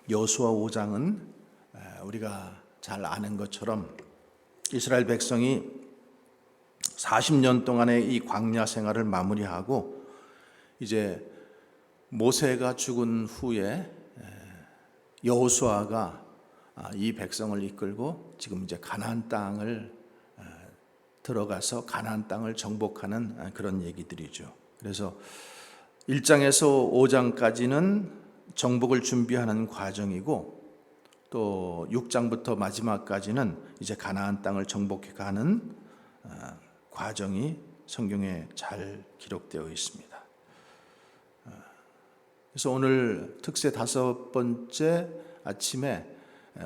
여호수아 5장은 우리가 잘 아는 것처럼 이스라엘 백성이 40년 동안의 이 광야 생활을 마무리하고 이제 모세가 죽은 후에 여호수아가 이 백성을 이끌고 지금 이제 가나안 땅을 들어가서 가나안 땅을 정복하는 그런 얘기들이죠. 그래서 1장에서 5장까지는 정복을 준비하는 과정이고 또 6장부터 마지막까지는 이제 가나안 땅을 정복해가는 과정이 성경에 잘 기록되어 있습니다. 그래서 오늘 특세 5번째 아침에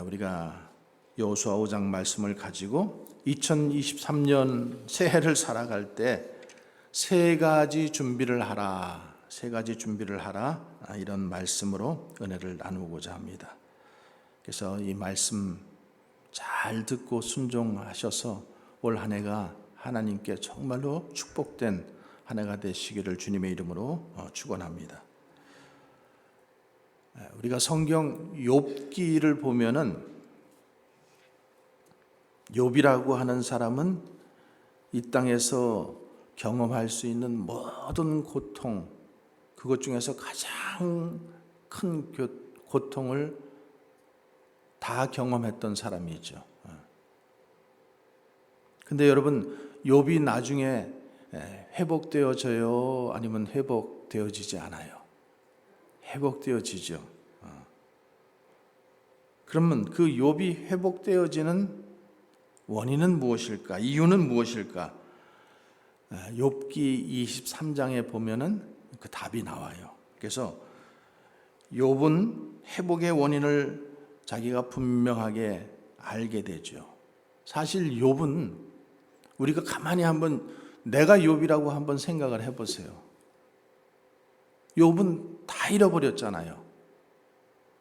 우리가 여호수아 5장 말씀을 가지고 2023년 새해를 살아갈 때 세 가지 준비를 하라, 이런 말씀으로 은혜를 나누고자 합니다. 그래서 이 말씀 잘 듣고 순종하셔서 올 한 해가 하나님께 정말로 축복된 한 해가 되시기를 주님의 이름으로 축원합니다. 우리가 성경 욥기를 보면은 욥이라고 하는 사람은 이 땅에서 경험할 수 있는 모든 고통, 그것 중에서 가장 큰 고통을 다 경험했던 사람이죠. 근데 여러분, 욥이 나중에 회복되어져요? 아니면 회복되어지지 않아요? 회복되어지죠. 그러면 그 욥이 회복되어지는 원인은 무엇일까? 이유는 무엇일까? 욥기 23장에 보면은 그 답이 나와요. 그래서 욥은 회복의 원인을 자기가 분명하게 알게 되죠. 사실 욥은 우리가 가만히 한번 내가 욥이라고 한번 생각을 해보세요. 욥은 다 잃어버렸잖아요.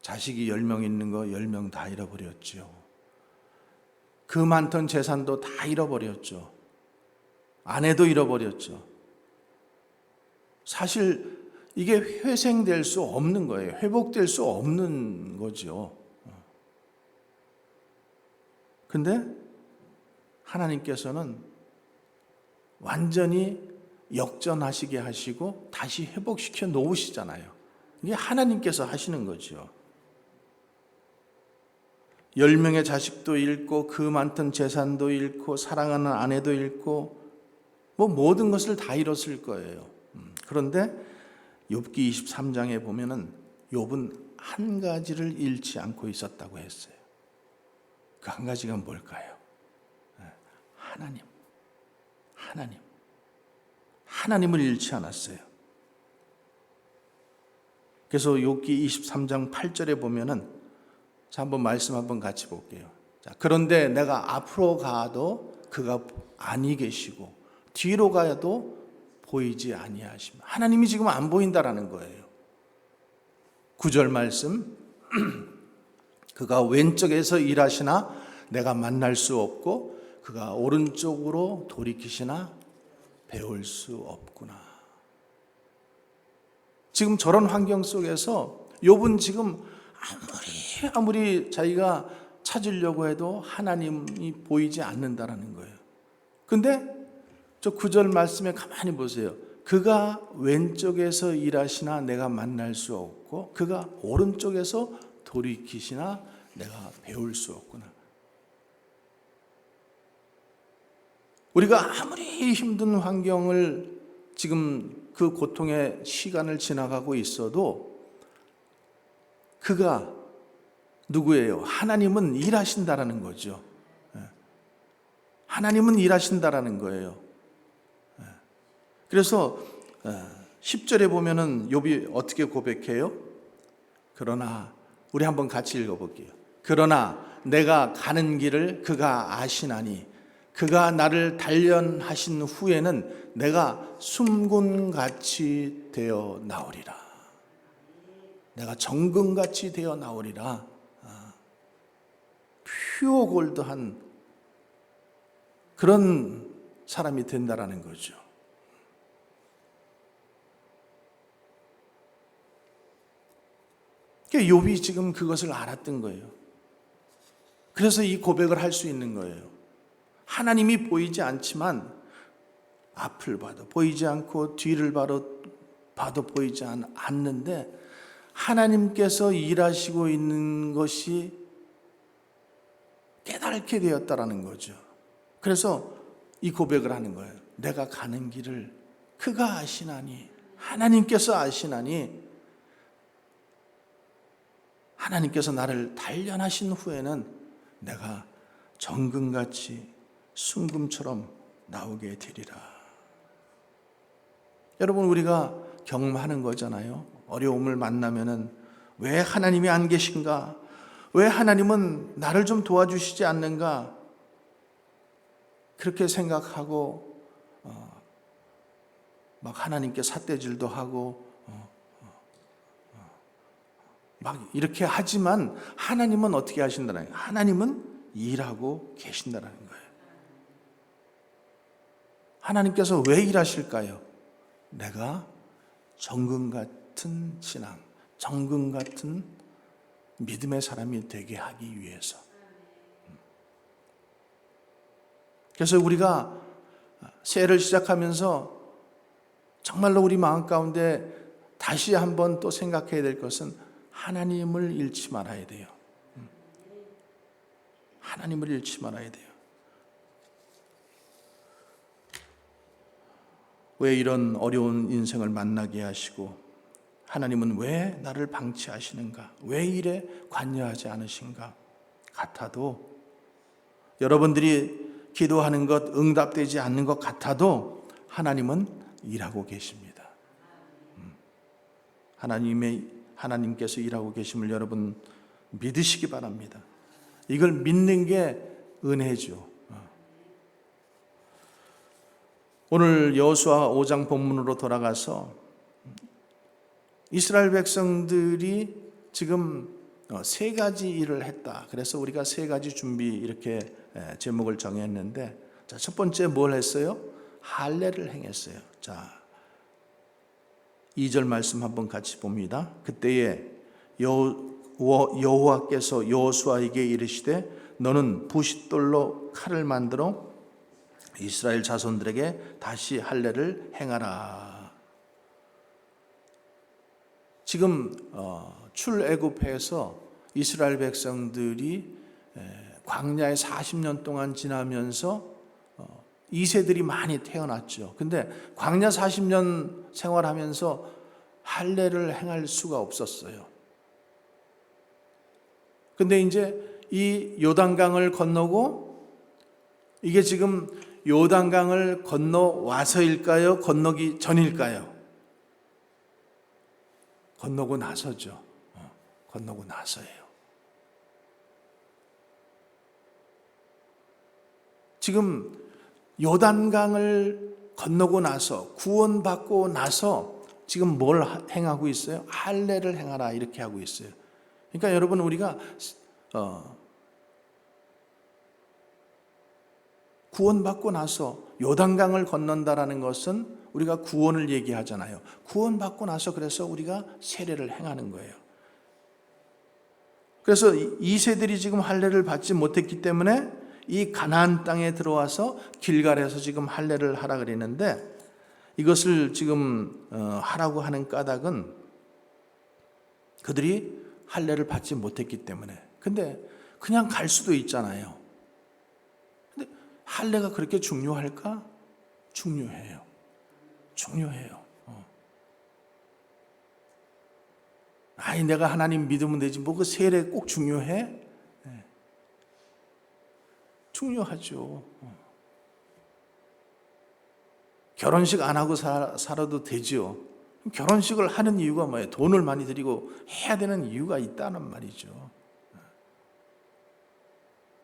자식이 10명 있는 거 10명 다 잃어버렸죠. 그 많던 재산도 다 잃어버렸죠. 아내도 잃어버렸죠. 사실 이게 회생될 수 없는 거예요. 회복될 수 없는 거죠. 근데 하나님께서는 완전히 역전하시게 하시고 다시 회복시켜 놓으시잖아요. 이게 하나님께서 하시는 거죠. 10명의 자식도 잃고 그 많던 재산도 잃고 사랑하는 아내도 잃고 모든 것을 다 잃었을 거예요. 그런데 욥기 23장에 보면은 욥은 한 가지를 잃지 않고 있었다고 했어요. 그 한 가지가 뭘까요? 하나님을 잃지 않았어요. 그래서 욥기 23장 8절에 보면은 자, 한번 말씀 한번 같이 볼게요. 자, 그런데 내가 앞으로 가도 그가 아니 계시고 뒤로 가도 보이지 아니하시며, 하나님이 지금 안 보인다라는 거예요. 9절 말씀 그가 왼쪽에서 일하시나 내가 만날 수 없고 그가 오른쪽으로 돌이키시나 배울 수 없구나. 지금 저런 환경 속에서 욥은 지금 아무리 자기가 찾으려고 해도 하나님이 보이지 않는다라는 거예요. 근데 저 9절 말씀에 가만히 보세요. 그가 왼쪽에서 일하시나 내가 만날 수 없고 그가 오른쪽에서 돌이키시나 내가 배울 수 없구나. 우리가 아무리 힘든 환경을 지금 그 고통의 시간을 지나가고 있어도 그가 누구예요? 하나님은 일하신다라는 거죠. 하나님은 일하신다라는 거예요. 그래서 10절에 보면은 욥이 어떻게 고백해요? 그러나 우리 한번 같이 읽어볼게요. 그러나 내가 가는 길을 그가 아시나니 그가 나를 단련하신 후에는 내가 숨군같이 되어 나오리라. 내가 정금같이 되어 나오리라. 퓨어 골드한 그런 사람이 된다라는 거죠. 그러니까 욥이 지금 그것을 알았던 거예요. 그래서 이 고백을 할 수 있는 거예요. 하나님이 보이지 않지만 앞을 봐도 보이지 않고 뒤를 봐도 보이지 않는데 하나님께서 일하시고 있는 것이 깨닫게 되었다라는 거죠. 그래서 이 고백을 하는 거예요. 내가 가는 길을 그가 아시나니, 하나님께서 아시나니, 하나님께서 나를 단련하신 후에는 내가 정금같이 순금처럼 나오게 되리라. 여러분, 우리가 경험하는 거잖아요. 어려움을 만나면은 왜 하나님이 안 계신가? 왜 하나님은 나를 좀 도와주시지 않는가? 그렇게 생각하고 막 하나님께 삿대질도 하고 막 이렇게 하지만 하나님은 어떻게 하신다는 거예요? 하나님은 일하고 계신다는 거예요. 하나님께서 왜 일하실까요? 내가 정금 같은 신앙, 정금 같은 믿음의 사람이 되게 하기 위해서. 그래서 우리가 새해를 시작하면서 정말로 우리 마음 가운데 다시 한번 또 생각해야 될 것은 하나님을 잃지 말아야 돼요. 하나님을 잃지 말아야 돼요. 왜 이런 어려운 인생을 만나게 하시고 하나님은 왜 나를 방치하시는가? 왜 일에 관여하지 않으신가? 같아도 여러분들이 기도하는 것 응답되지 않는 것 같아도 하나님은 일하고 계십니다. 하나님께서 일하고 계심을 여러분 믿으시기 바랍니다. 이걸 믿는 게 은혜죠. 오늘 여호수아 5장 본문으로 돌아가서 이스라엘 백성들이 지금 세 가지 일을 했다. 그래서 우리가 세 가지 준비 이렇게 제목을 정했는데, 자, 첫 번째 뭘 했어요? 할례를 행했어요. 자, 2절 말씀 한번 같이 봅니다. 그때에 여호와께서 여호수아에게 이르시되 너는 부싯돌로 칼을 만들어 이스라엘 자손들에게 다시 할례를 행하라. 지금 출애굽해서 이스라엘 백성들이 광야에 40년 동안 지나면서 2세들이 많이 태어났죠. 근데 광야 40년 생활하면서 할례를 행할 수가 없었어요. 근데 이제 이 요단강을 건너고, 이게 지금 요단강을 건너와서일까요? 건너기 전일까요? 건너고 나서죠. 건너고 나서예요. 지금 요단강을 건너고 나서 구원받고 나서 지금 뭘 행하고 있어요? 할례를 행하라 이렇게 하고 있어요. 그러니까 여러분, 우리가 구원받고 나서 요단강을 건넌다라는 것은 우리가 구원을 얘기하잖아요. 구원받고 나서 그래서 우리가 세례를 행하는 거예요. 그래서 이 세들이 지금 할례를 받지 못했기 때문에 이 가나안 땅에 들어와서 길갈에서 지금 할례를 하라 그랬는데, 이것을 지금 하라고 하는 까닭은 그들이 할례를 받지 못했기 때문에. 근데 그냥 갈 수도 있잖아요. 근데 할례가 그렇게 중요할까? 중요해요. 중요해요. 아니, 내가 하나님 믿으면 되지 뭐 그 세례 꼭 중요해? 네. 중요하죠. 결혼식 안 하고 살아도 되죠. 결혼식을 하는 이유가 뭐예요? 돈을 많이 들이고 해야 되는 이유가 있다는 말이죠.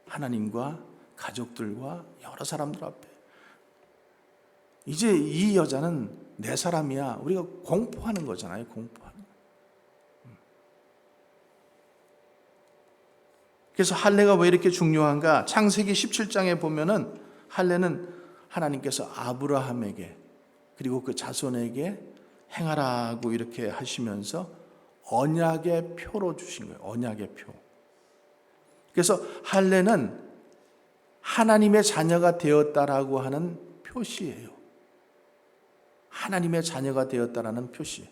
하나님과 가족들과 여러 사람들 앞에 이제 이 여자는 내 사람이야. 우리가 공포하는 거잖아요. 공포하는 거. 그래서 할례가 왜 이렇게 중요한가? 창세기 17장에 보면은 할례는 하나님께서 아브라함에게 그리고 그 자손에게 행하라고 이렇게 하시면서 언약의 표로 주신 거예요. 언약의 표. 그래서 할례는 하나님의 자녀가 되었다라고 하는 표시예요. 하나님의 자녀가 되었다라는 표시.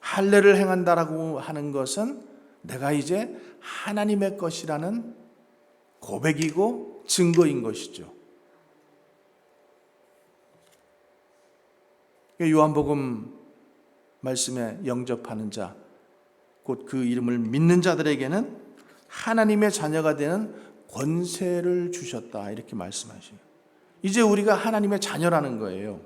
할례를 행한다라고 하는 것은 내가 이제 하나님의 것이라는 고백이고 증거인 것이죠. 요한복음 말씀에 영접하는 자, 곧 그 이름을 믿는 자들에게는 하나님의 자녀가 되는 권세를 주셨다, 이렇게 말씀하시죠. 이제 우리가 하나님의 자녀라는 거예요.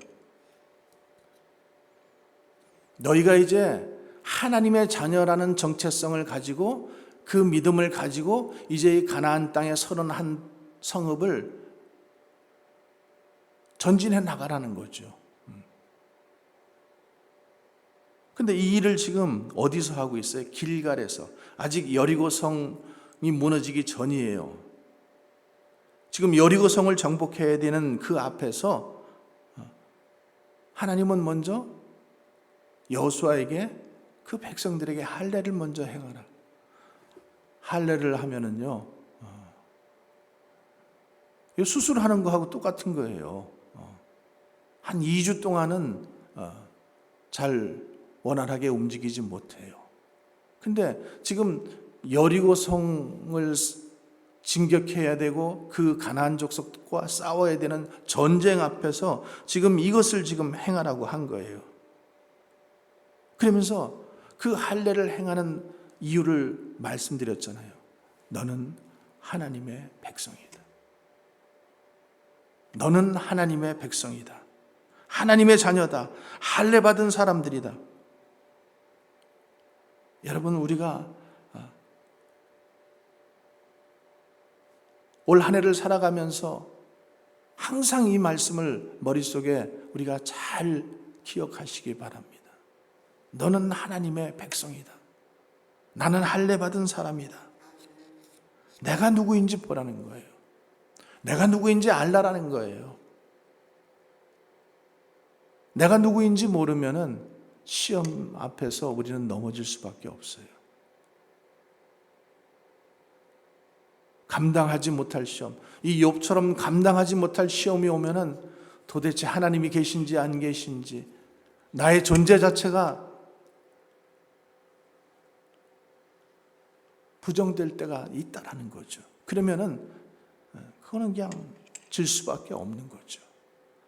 너희가 이제 하나님의 자녀라는 정체성을 가지고 그 믿음을 가지고 이제 이 가나안 땅의 31 성읍을 전진해 나가라는 거죠. 근데 이 일을 지금 어디서 하고 있어요? 길갈에서. 아직 여리고 성이 무너지기 전이에요. 지금 여리고 성을 정복해야 되는 그 앞에서 하나님은 먼저 여호수아에게 그 백성들에게 할례를 먼저 행하라. 할례를 하면은요, 수술하는 거하고 똑같은 거예요. 한 2주 동안은 잘 원활하게 움직이지 못해요. 근데 지금 여리고 성을 진격해야 되고 그 가나안 족속과 싸워야 되는 전쟁 앞에서 지금 이것을 지금 행하라고 한 거예요. 그러면서 그 할례를 행하는 이유를 말씀드렸잖아요. 너는 하나님의 백성이다. 너는 하나님의 백성이다. 하나님의 자녀다. 할례 받은 사람들이다. 여러분, 우리가 올 한 해를 살아가면서 항상 이 말씀을 머릿속에 우리가 잘 기억하시기 바랍니다. 너는 하나님의 백성이다. 나는 할례 받은 사람이다. 내가 누구인지 보라는 거예요. 내가 누구인지 알라라는 거예요. 내가 누구인지 모르면은 시험 앞에서 우리는 넘어질 수밖에 없어요. 감당하지 못할 시험, 이 욥처럼 감당하지 못할 시험이 오면은 도대체 하나님이 계신지 안 계신지, 나의 존재 자체가 부정될 때가 있다라는 거죠. 그러면은 그거는 그냥 질 수밖에 없는 거죠.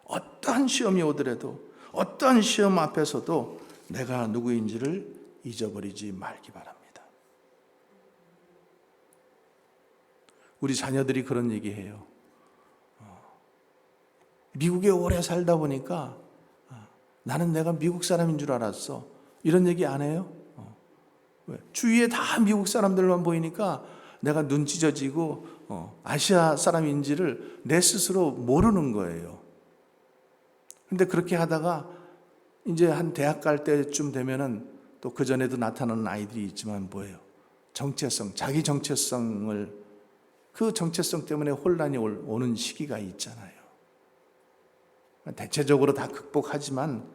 어떠한 시험이 오더라도, 어떠한 시험 앞에서도 내가 누구인지를 잊어버리지 말기 바랍니다. 우리 자녀들이 그런 얘기해요. 미국에 오래 살다 보니까 나는 내가 미국 사람인 줄 알았어. 이런 얘기 안 해요? 왜? 주위에 다 미국 사람들만 보이니까 내가 눈치 져지고 아시아 사람인지를 내 스스로 모르는 거예요. 근데 그렇게 하다가 이제 한 대학 갈 때쯤 되면은 또 그전에도 나타나는 아이들이 있지만 뭐예요? 정체성, 자기 정체성을, 그 정체성 때문에 혼란이 오는 시기가 있잖아요. 대체적으로 다 극복하지만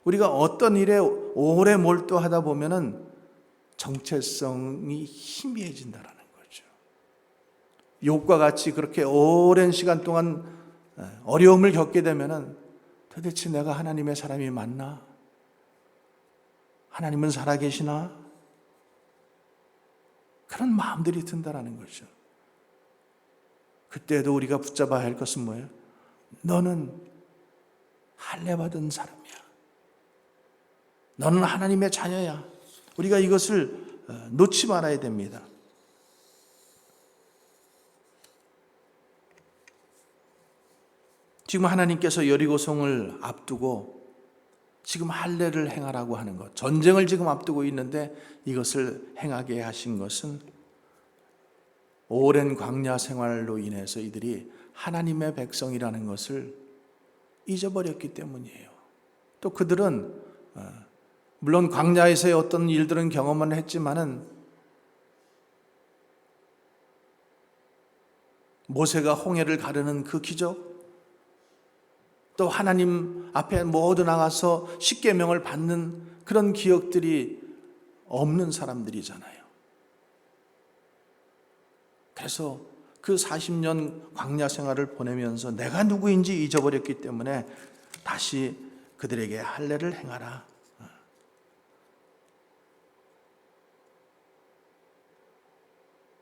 우리가 어떤 일에 오래 몰두하다 보면은 정체성이 희미해진다라는 거죠. 욥과 같이 그렇게 오랜 시간 동안 어려움을 겪게 되면은 도대체 내가 하나님의 사람이 맞나? 하나님은 살아계시나? 그런 마음들이 든다라는 거죠. 그때도 우리가 붙잡아야 할 것은 뭐예요? 너는 할례 받은 사람이야. 너는 하나님의 자녀야. 우리가 이것을 놓지 말아야 됩니다. 지금 하나님께서 여리고성을 앞두고 지금 할례를 행하라고 하는 것, 전쟁을 지금 앞두고 있는데 이것을 행하게 하신 것은 오랜 광야 생활로 인해서 이들이 하나님의 백성이라는 것을 잊어버렸기 때문이에요. 또 그들은 물론 광야에서의 어떤 일들은 경험은 했지만은 모세가 홍해를 가르는 그 기적, 또 하나님 앞에 모두 나가서 십계명을 받는 그런 기억들이 없는 사람들이잖아요. 그래서 그 40년 광야 생활을 보내면서 내가 누구인지 잊어버렸기 때문에 다시 그들에게 할례를 행하라.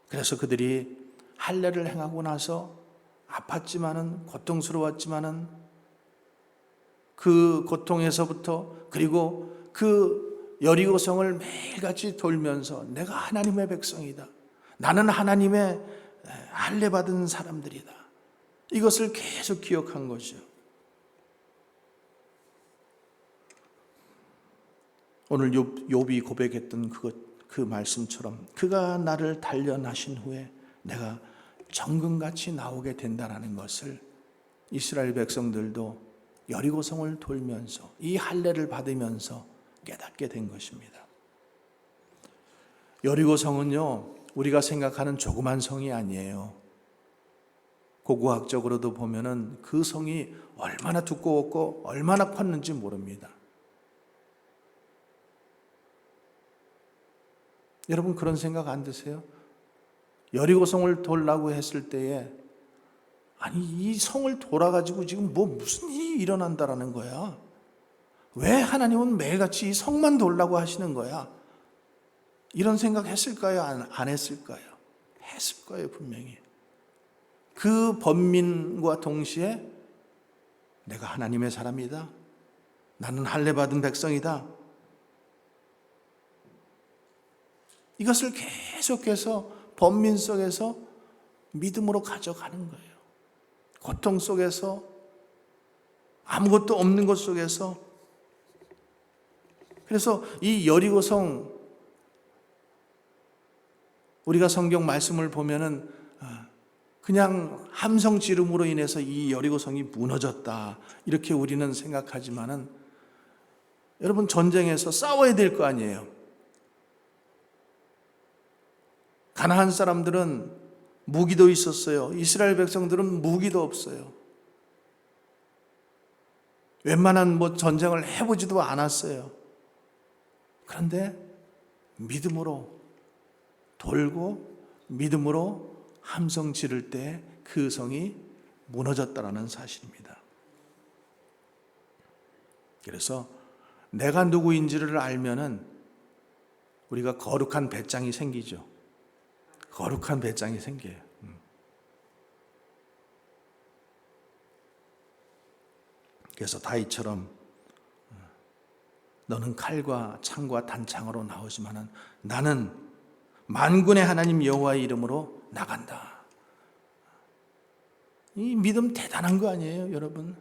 그래서 그들이 할례를 행하고 나서 아팠지만은, 고통스러웠지만은 그 고통에서부터, 그리고 그 여리고성을 매일같이 돌면서 내가 하나님의 백성이다, 나는 하나님의 할례 받은 사람들이다, 이것을 계속 기억한 거죠. 오늘 욥이 고백했던 그 말씀처럼 그가 나를 단련하신 후에 내가 정금같이 나오게 된다는 것을 이스라엘 백성들도 여리고성을 돌면서 이 할례를 받으면서 깨닫게 된 것입니다. 여리고성은요, 우리가 생각하는 조그만 성이 아니에요. 고고학적으로도 보면은 그 성이 얼마나 두꺼웠고 얼마나 컸는지 모릅니다. 여러분 그런 생각 안 드세요? 여리고성을 돌라고 했을 때에 아니 이 성을 돌아가지고 지금 무슨 일이 일어난다라는 거야. 왜 하나님은 매일같이 이 성만 돌라고 하시는 거야? 이런 생각 했을까요? 안 했을까요? 했을 거예요, 분명히. 그 번민과 동시에 내가 하나님의 사람이다, 나는 할례 받은 백성이다, 이것을 계속해서 번민 속에서 믿음으로 가져가는 거예요. 고통 속에서, 아무것도 없는 것 속에서. 그래서 이 여리고성, 우리가 성경 말씀을 보면은 그냥 함성 지름으로 인해서 이 여리고성이 무너졌다 이렇게 우리는 생각하지만은, 여러분 전쟁에서 싸워야 될 거 아니에요. 가나안 사람들은 무기도 있었어요. 이스라엘 백성들은 무기도 없어요. 웬만한 전쟁을 해보지도 않았어요. 그런데 믿음으로 돌고 믿음으로 함성 지를 때 그 성이 무너졌다라는 사실입니다. 그래서 내가 누구인지를 알면은 우리가 거룩한 배짱이 생기죠. 거룩한 배짱이 생겨요. 그래서 다윗처럼 너는 칼과 창과 단창으로 나오지만은 나는 만군의 하나님 여호와의 이름으로 나간다. 이 믿음 대단한 거 아니에요, 여러분?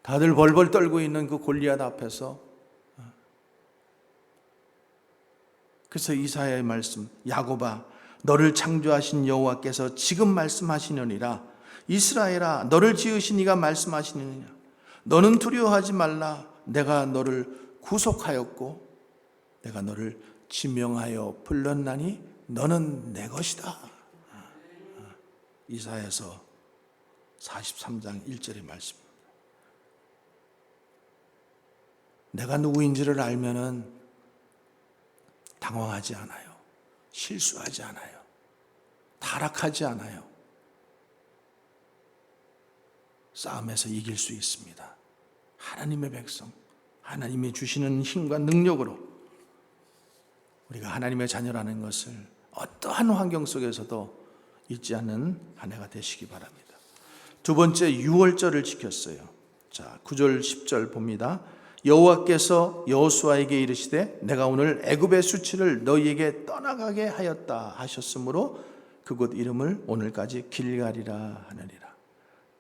다들 벌벌 떨고 있는 그 골리앗 앞에서. 그래서 이사야의 말씀, 야곱아 너를 창조하신 여호와께서 지금 말씀하시느니라. 이스라엘아 너를 지으신 이가 말씀하시느니라. 너는 두려워하지 말라. 내가 너를 구속하였고 내가 너를 지명하여 불렀나니 너는 내 것이다. 이사야서 43장 1절의 말씀입니다. 내가 누구인지를 알면은 당황하지 않아요. 실수하지 않아요. 타락하지 않아요. 싸움에서 이길 수 있습니다. 하나님의 백성, 하나님이 주시는 힘과 능력으로 우리가 하나님의 자녀라는 것을 어떠한 환경 속에서도 잊지 않는 한 해가 되시기 바랍니다. 두 번째, 유월절을 지켰어요. 자, 9절 10절 봅니다. 여호와께서 여호수아에게 이르시되 내가 오늘 애굽의 수치를 너희에게 떠나가게 하였다 하셨으므로 그곳 이름을 오늘까지 길갈이라 하느니라.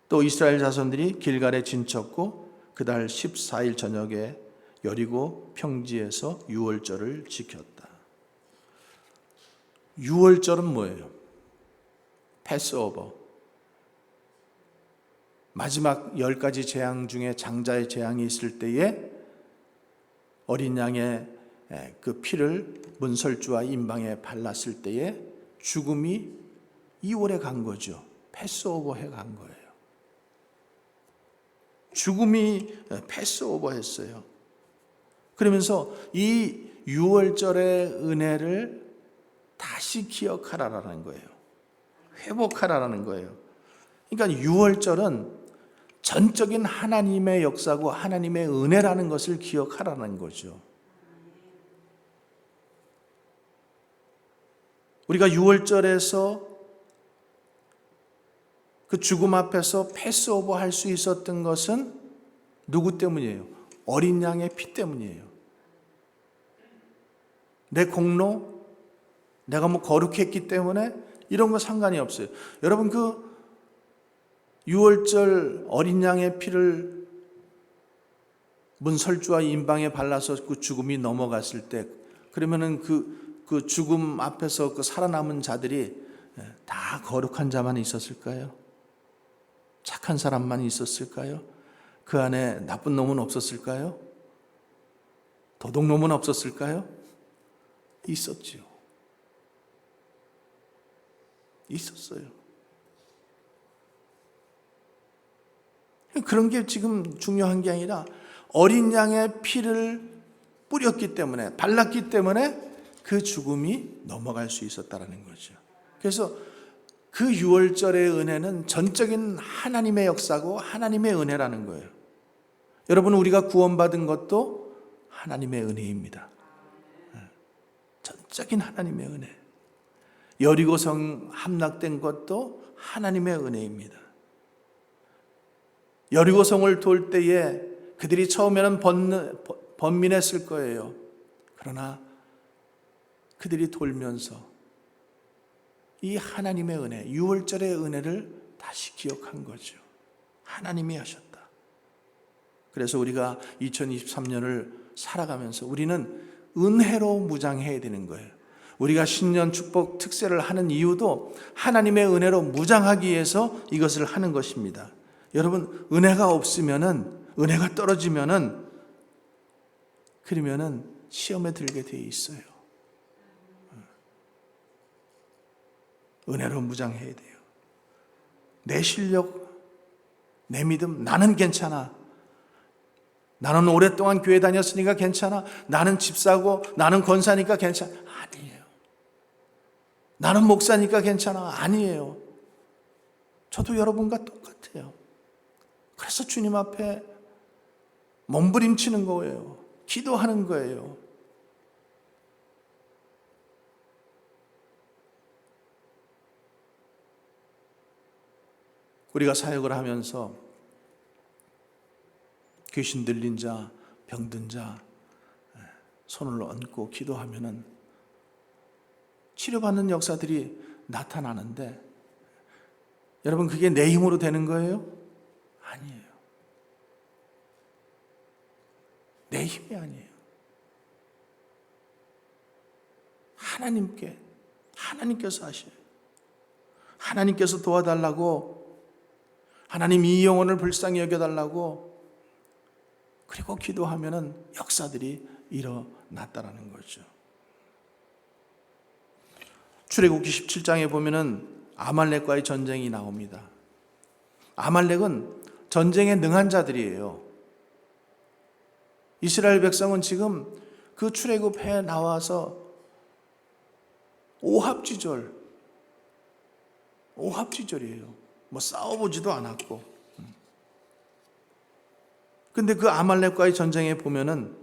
또 이스라엘 자손들이 길갈에 진쳤고 그달 14일 저녁에 여리고 평지에서 유월절을 지켰다. 유월절은 뭐예요? 패스오버. 마지막 10가지 재앙 중에 장자의 재앙이 있을 때에 어린 양의 그 피를 문설주와 임방에 발랐을 때에 죽음이 2월에 간 거죠. 패스오버 해 간 거예요. 죽음이 패스오버했어요. 그러면서 이 6월절의 은혜를 다시 기억하라라는 거예요. 회복하라라는 거예요. 그러니까 6월절은 전적인 하나님의 역사고 하나님의 은혜라는 것을 기억하라는 거죠. 우리가 6월절에서 그 죽음 앞에서 패스오버 할 수 있었던 것은 누구 때문이에요? 어린 양의 피 때문이에요. 내 공로, 내가 뭐 거룩했기 때문에 이런 거 상관이 없어요. 여러분 그 6월절 어린 양의 피를 문설주와 인방에 발라서 그 죽음이 넘어갔을 때, 그러면은 그 죽음 앞에서 그 살아남은 자들이 다 거룩한 자만 있었을까요? 착한 사람만 있었을까요? 그 안에 나쁜 놈은 없었을까요? 도둑놈은 없었을까요? 있었지요. 있었어요. 그런 게 지금 중요한 게 아니라 어린 양의 피를 뿌렸기 때문에, 발랐기 때문에 그 죽음이 넘어갈 수 있었다는 거죠. 그래서 그 6월절의 은혜는 전적인 하나님의 역사고 하나님의 은혜라는 거예요. 여러분, 우리가 구원받은 것도 하나님의 은혜입니다. 전적인 하나님의 은혜. 여리고성 함락된 것도 하나님의 은혜입니다. 여리고성을 돌 때에 그들이 처음에는 번민했을 거예요. 그러나 그들이 돌면서 이 하나님의 은혜, 6월절의 은혜를 다시 기억한 거죠. 하나님이 하셨다. 그래서 우리가 2023년을 살아가면서 우리는 은혜로 무장해야 되는 거예요. 우리가 신년 축복 특세를 하는 이유도 하나님의 은혜로 무장하기 위해서 이것을 하는 것입니다. 여러분, 은혜가 없으면은, 은혜가 떨어지면은, 그러면은 시험에 들게 돼 있어요. 은혜로 무장해야 돼요. 내 실력, 내 믿음, 나는 괜찮아. 나는 오랫동안 교회 다녔으니까 괜찮아. 나는 집사고, 나는 권사니까 괜찮아. 아니에요. 나는 목사니까 괜찮아. 아니에요. 저도 여러분과 똑같아요. 그래서 주님 앞에 몸부림치는 거예요. 기도하는 거예요. 우리가 사역을 하면서 귀신 들린 자, 병든 자 손을 얹고 기도하면은 치료받는 역사들이 나타나는데, 여러분, 그게 내 힘으로 되는 거예요? 아니에요. 내 힘이 아니에요. 하나님께서 하셔요. 하나님께서 도와달라고, 하나님 이 영혼을 불쌍히 여겨달라고, 그리고 기도하면은 역사들이 일어났다라는 거죠. 출애굽기 17장에 보면은 아말렉과의 전쟁이 나옵니다. 아말렉은 전쟁에 능한 자들이에요. 이스라엘 백성은 지금 그 출애굽해 나와서 오합지졸이에요. 뭐 싸워보지도 않았고. 근데 그 아말렉과의 전쟁에 보면은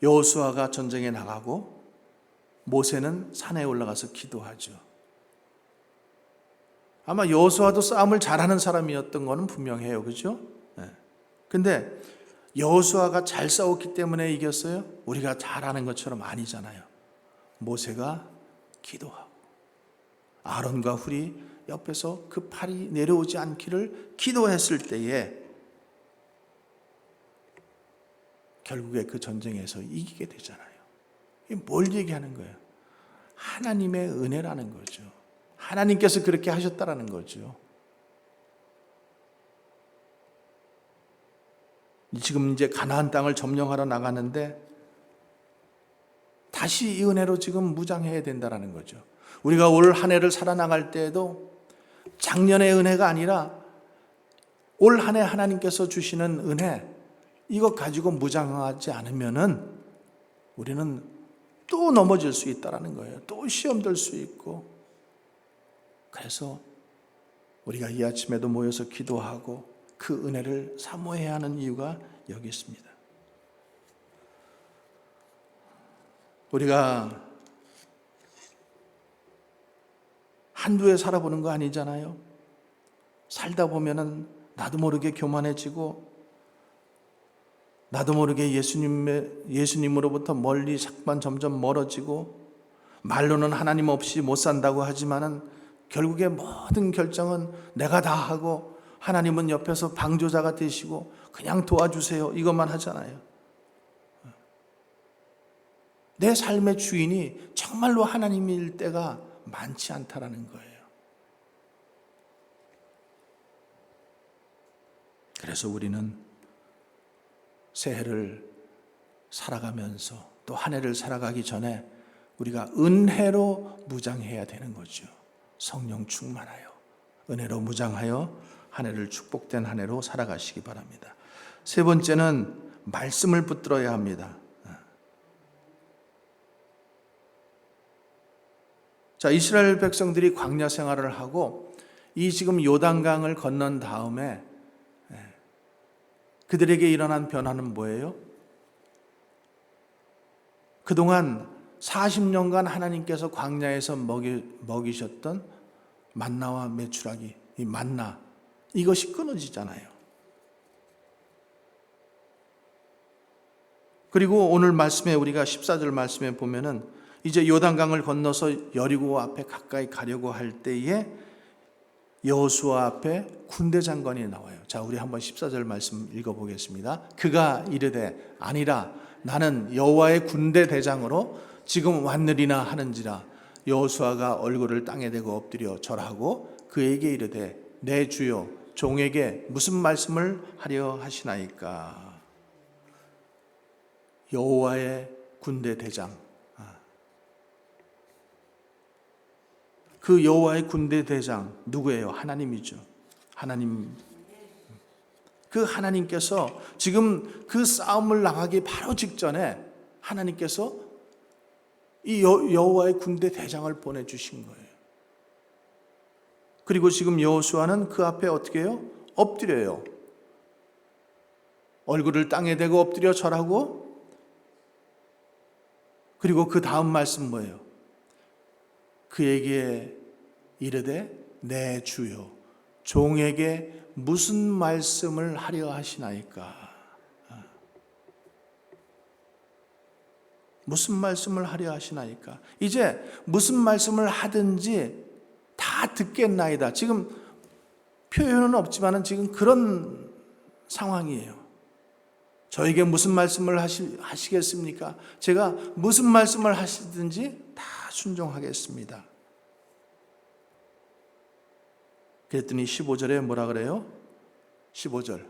여호수아가 전쟁에 나가고 모세는 산에 올라가서 기도하죠. 아마 여호수아도 싸움을 잘하는 사람이었던 거는 분명해요. 그죠? 근데 여호수아가 잘 싸웠기 때문에 이겼어요? 우리가 잘하는 것처럼 아니잖아요. 모세가 기도하고 아론과 훌이 옆에서 그 팔이 내려오지 않기를 기도했을 때에 결국에 그 전쟁에서 이기게 되잖아요. 이게 뭘 얘기하는 거예요? 하나님의 은혜라는 거죠. 하나님께서 그렇게 하셨다라는 거죠. 지금 이제 가나안 땅을 점령하러 나가는데 다시 이 은혜로 지금 무장해야 된다라는 거죠. 우리가 올 한 해를 살아나갈 때에도 작년의 은혜가 아니라 올 한 해 하나님께서 주시는 은혜, 이것 가지고 무장하지 않으면은 우리는 또 넘어질 수 있다는 거예요. 또 시험 들 수 있고. 그래서 우리가 이 아침에도 모여서 기도하고 그 은혜를 사모해야 하는 이유가 여기 있습니다. 우리가 한두 해 살아보는 거 아니잖아요. 살다 보면은 나도 모르게 교만해지고 나도 모르게 예수님으로부터 멀리 자꾸만 점점 멀어지고, 말로는 하나님 없이 못 산다고 하지만은 결국에 모든 결정은 내가 다 하고 하나님은 옆에서 방조자가 되시고 그냥 도와주세요 이것만 하잖아요. 내 삶의 주인이 정말로 하나님일 때가 많지 않다라는 거예요. 그래서 우리는 새해를 살아가면서 또 한 해를 살아가기 전에 우리가 은혜로 무장해야 되는 거죠. 성령 충만하여 은혜로 무장하여 한 해를 축복된 한 해로 살아가시기 바랍니다. 세 번째는 말씀을 붙들어야 합니다. 자, 이스라엘 백성들이 광야 생활을 하고 이 지금 요단강을 건넌 다음에 그들에게 일어난 변화는 뭐예요? 그동안 40년간 하나님께서 광야에서 먹이셨던 만나와 메추라기, 이 만나, 이것이 끊어지잖아요. 그리고 오늘 말씀에 우리가 14절 말씀에 보면은 이제 요단강을 건너서 여리고 앞에 가까이 가려고 할 때에 여호수아 앞에 군대 장관이 나와요. 자, 우리 한번 14절 말씀 읽어보겠습니다. 그가 이르되 아니라 나는 여호와의 군대 대장으로 지금 왔느리나 하는지라. 여호수아가 얼굴을 땅에 대고 엎드려 절하고 그에게 이르되 내 주여 종에게 무슨 말씀을 하려 하시나이까. 여호와의 군대 대장, 그 여호와의 군대 대장 누구예요? 하나님이죠. 하나님. 그 하나님께서 지금 그 싸움을 나가기 바로 직전에 하나님께서 이 여호와의 군대 대장을 보내주신 거예요. 그리고 지금 여호수아는 그 앞에 어떻게 해요? 엎드려요. 얼굴을 땅에 대고 엎드려 절하고, 그리고 그 다음 말씀 뭐예요? 그에게 이르되 내 주여 종에게 무슨 말씀을 하려 하시나이까. 무슨 말씀을 하려 하시나이까. 이제 무슨 말씀을 하든지 다 듣겠나이다. 지금 표현은 없지만 지금 그런 상황이에요. 저에게 무슨 말씀을 하시겠습니까? 제가 무슨 말씀을 하시든지 다 순종하겠습니다. 그랬더니 15절에 뭐라 그래요? 15절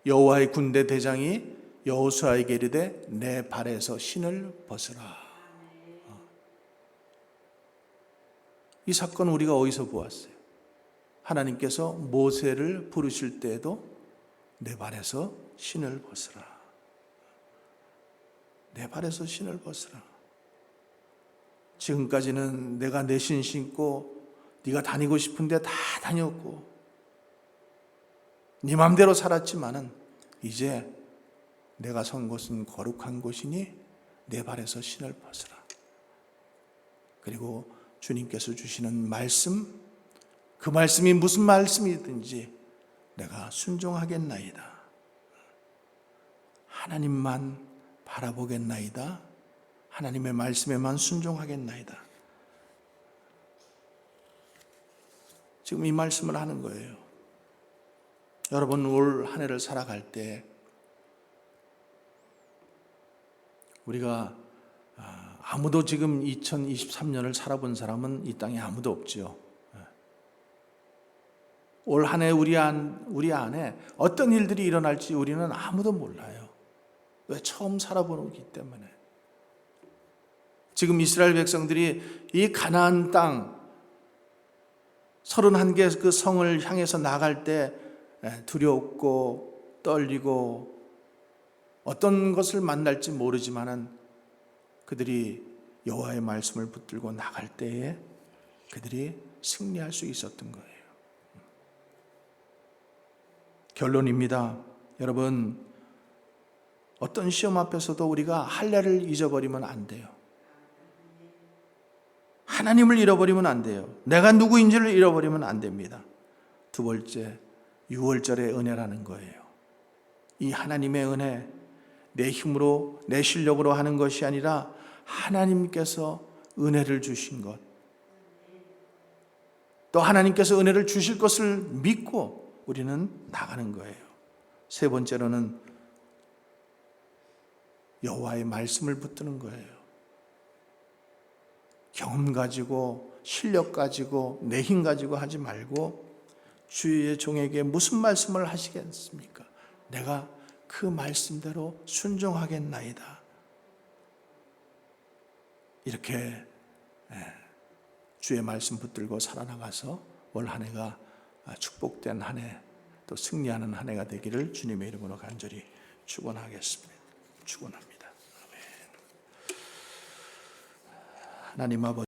여호와의 군대 대장이 여호수아에게 이르되 내 발에서 신을 벗으라. 이 사건 우리가 어디서 보았어요? 하나님께서 모세를 부르실 때에도 내 발에서 신을 벗으라. 내 발에서 신을 벗으라. 지금까지는 내가 내 신 신고 네가 다니고 싶은데 다 다녔고 네 맘대로 살았지만은 이제 내가 선 곳은 거룩한 곳이니 내 발에서 신을 벗으라. 그리고 주님께서 주시는 말씀, 그 말씀이 무슨 말씀이든지 내가 순종하겠나이다. 하나님만 바라보겠나이다. 하나님의 말씀에만 순종하겠나이다. 지금 이 말씀을 하는 거예요. 여러분, 올 한 해를 살아갈 때 우리가 아무도 지금 2023년을 살아본 사람은 이 땅에 아무도 없죠. 올 한 해 우리 안에 어떤 일들이 일어날지 우리는 아무도 몰라요. 왜? 처음 살아보기 때문에. 지금 이스라엘 백성들이 이 가나안 땅 31개 그 성을 향해서 나갈 때 두렵고 떨리고 어떤 것을 만날지 모르지만은 그들이 여호와의 말씀을 붙들고 나갈 때에 그들이 승리할 수 있었던 거예요. 결론입니다. 여러분, 어떤 시험 앞에서도 우리가 할례를 잊어버리면 안 돼요. 하나님을 잃어버리면 안 돼요. 내가 누구인지를 잃어버리면 안 됩니다. 두 번째, 유월절의 은혜라는 거예요. 이 하나님의 은혜, 내 힘으로 내 실력으로 하는 것이 아니라 하나님께서 은혜를 주신 것, 또 하나님께서 은혜를 주실 것을 믿고 우리는 나가는 거예요. 세 번째로는 여호와의 말씀을 붙드는 거예요. 경험 가지고 실력 가지고 내 힘 가지고 하지 말고 주의 종에게 무슨 말씀을 하시겠습니까? 내가 그 말씀대로 순종하겠나이다. 이렇게 주의 말씀 붙들고 살아나가서 올 한 해가 축복된 한 해, 또 승리하는 한 해가 되기를 주님의 이름으로 간절히 축원하겠습니다. 축원합니다. 아멘. 하나님 아버지,